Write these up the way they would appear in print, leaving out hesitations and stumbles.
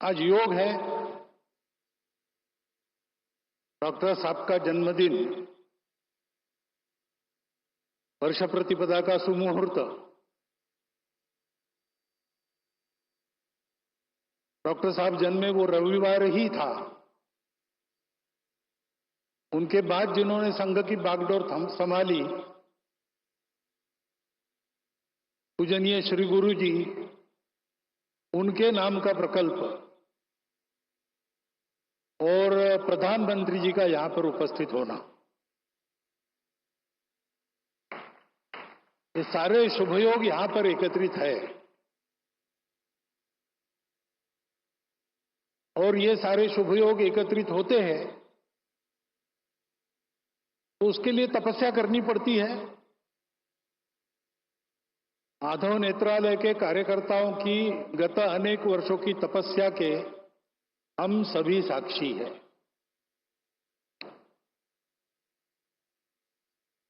आज योग है, डॉक्टर साहब का जन्मदिन, वर्ष प्रतिपदा का सुमुहूर्त। डॉक्टर साहब जन्मे वो रविवार ही था। उनके बाद जिन्होंने संघ की बागडोर संभाली, पूजनीय श्री गुरु जी, उनके नाम का प्रकल्प और प्रधानमंत्री जी का यहां पर उपस्थित होना, ये सारे शुभयोग यहां पर एकत्रित है। और ये सारे शुभयोग एकत्रित होते हैं तो उसके लिए तपस्या करनी पड़ती है। माधव नेत्रालय के कार्यकर्ताओं की गत अनेक वर्षों की तपस्या के हम सभी साक्षी हैं।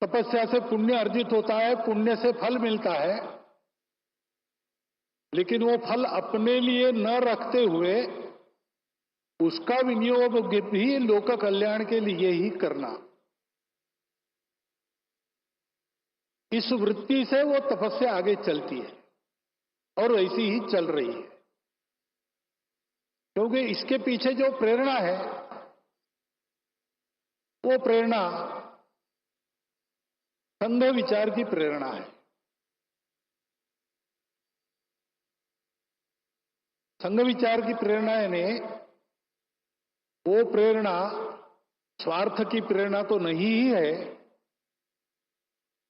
तपस्या से पुण्य अर्जित होता है, पुण्य से फल मिलता है, लेकिन वो फल अपने लिए न रखते हुए उसका विनियोग भी लोक कल्याण के लिए ही करना, इस वृत्ति से वो तपस्या आगे चलती है और ऐसी ही चल रही है। क्योंकि इसके पीछे जो प्रेरणा है वो प्रेरणा संघ विचार की प्रेरणा है। संघ विचार की प्रेरणा यानी वो प्रेरणा स्वार्थ की प्रेरणा तो नहीं ही है,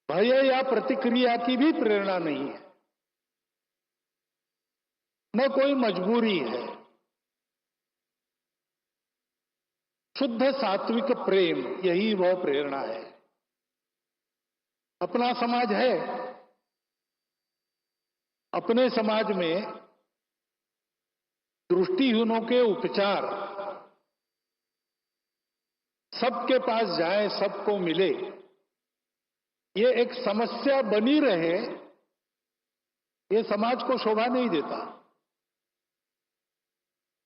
भय या प्रतिक्रिया की भी प्रेरणा नहीं है, न कोई मजबूरी है। शुद्ध सात्विक प्रेम, यही वह प्रेरणा है। अपना समाज है, अपने समाज में दृष्टिहीनों के उपचार सबके पास जाए, सबको मिले, ये एक समस्या बनी रहे, ये समाज को शोभा नहीं देता।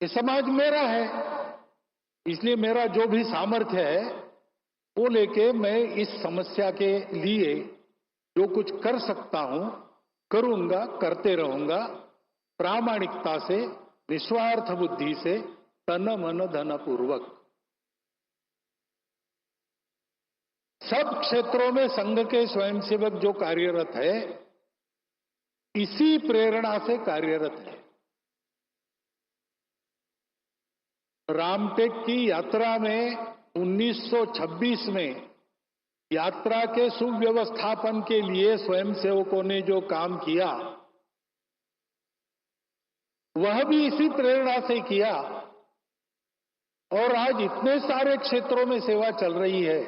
ये समाज मेरा है, इसलिए मेरा जो भी सामर्थ्य है वो लेके मैं इस समस्या के लिए जो कुछ कर सकता हूं करूंगा, करते रहूंगा, प्रामाणिकता से, निस्वार्थ बुद्धि से, तन मन धन पूर्वक। सब क्षेत्रों में संघ के स्वयंसेवक जो कार्यरत है, इसी प्रेरणा से कार्यरत है। रामटेक की यात्रा में 1926 में यात्रा के सुव्यवस्थापन के लिए स्वयंसेवकों ने जो काम किया, वह भी इसी प्रेरणा से किया। और आज इतने सारे क्षेत्रों में सेवा चल रही है,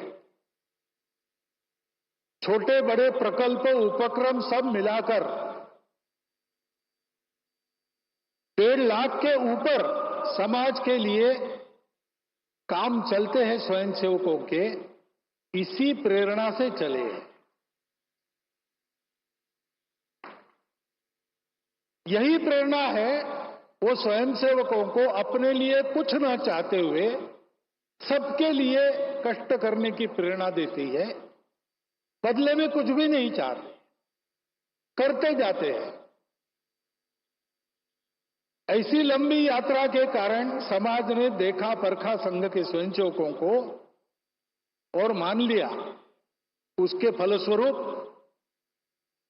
छोटे बड़े प्रकल्प उपक्रम सब मिलाकर 1.5 लाख के ऊपर समाज के लिए काम चलते हैं स्वयंसेवकों के, इसी प्रेरणा से चले हैं। यही प्रेरणा है वो स्वयंसेवकों को अपने लिए कुछ न चाहते हुए सबके लिए कष्ट करने की प्रेरणा देती है। बदले में कुछ भी नहीं चाहते, करते जाते हैं। ऐसी लंबी यात्रा के कारण समाज ने देखा परखा संघ के स्वयंसेवकों को और मान लिया। उसके फलस्वरूप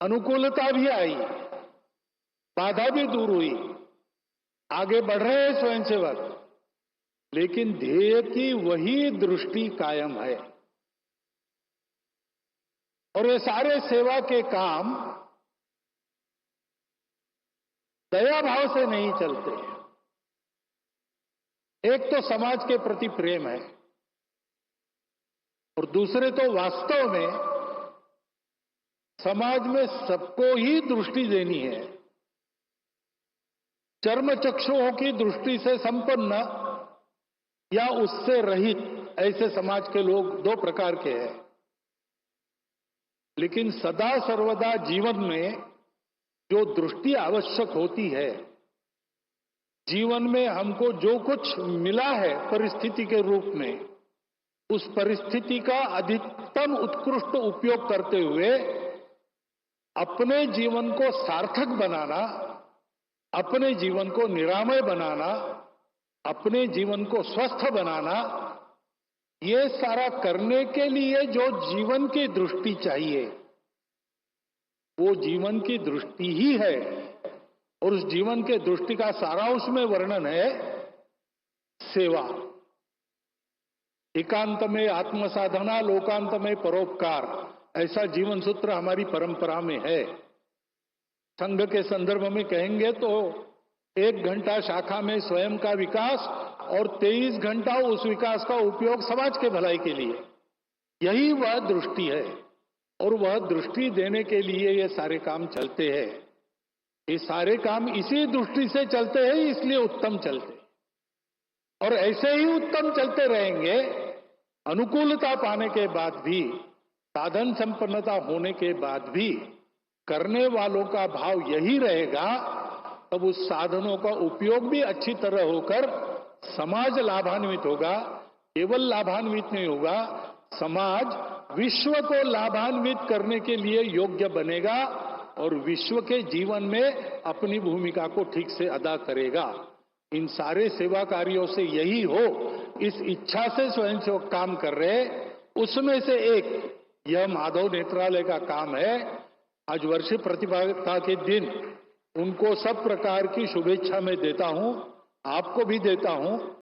अनुकूलता भी आई, बाधा भी दूर हुई, आगे बढ़ रहे हैं स्वयंसेवक, लेकिन ध्येय की वही दृष्टि कायम है। और ये सारे सेवा के काम दया भाव से नहीं चलते। एक तो समाज के प्रति प्रेम है और दूसरे तो वास्तव में समाज में सबको ही दृष्टि देनी है। चर्म चक्षुओं की दृष्टि से संपन्न या उससे रहित ऐसे समाज के लोग 2 प्रकार के हैं। लेकिन सदा सर्वदा जीवन में जो दृष्टि आवश्यक होती है जीवन में हमको जो कुछ मिला है परिस्थिति के रूप में, उस परिस्थिति का अधिकतम उत्कृष्ट उपयोग करते हुए अपने जीवन को सार्थक बनाना, अपने जीवन को निरामय बनाना, अपने जीवन को स्वस्थ बनाना, ये सारा करने के लिए जो जीवन की दृष्टि चाहिए, वो जीवन की दृष्टि ही है। और उस जीवन के दृष्टि का सारा उसमें वर्णन है सेवा। एकांत में आत्मसाधना, लोकांत में परोपकार, ऐसा जीवन सूत्र हमारी परंपरा में है। संघ के संदर्भ में कहेंगे तो 1 घंटा शाखा में स्वयं का विकास और 23 घंटा उस विकास का उपयोग समाज के भलाई के लिए, यही वह दृष्टि है। और वह दृष्टि देने के लिए ये सारे काम चलते हैं। ये सारे काम इसी दृष्टि से चलते हैं, इसलिए उत्तम चलते हैं। और ऐसे ही उत्तम चलते रहेंगे। अनुकूलता पाने के बाद भी, साधन संपन्नता होने के बाद भी करने वालों का भाव यही रहेगा, तब उस साधनों का उपयोग भी अच्छी तरह होकर समाज लाभान्वित होगा। केवल लाभान्वित नहीं होगा, समाज विश्व को लाभान्वित करने के लिए योग्य बनेगा और विश्व के जीवन में अपनी भूमिका को ठीक से अदा करेगा। इन सारे सेवा कार्यों से यही हो, इस इच्छा से स्वयंसेवक काम कर रहे। उसमें से एक यह माधव नेत्रालय का काम है। आज वर्ष प्रतिभागिता के दिन उनको सब प्रकार की शुभेच्छा मैं देता हूं, आपको भी देता हूं।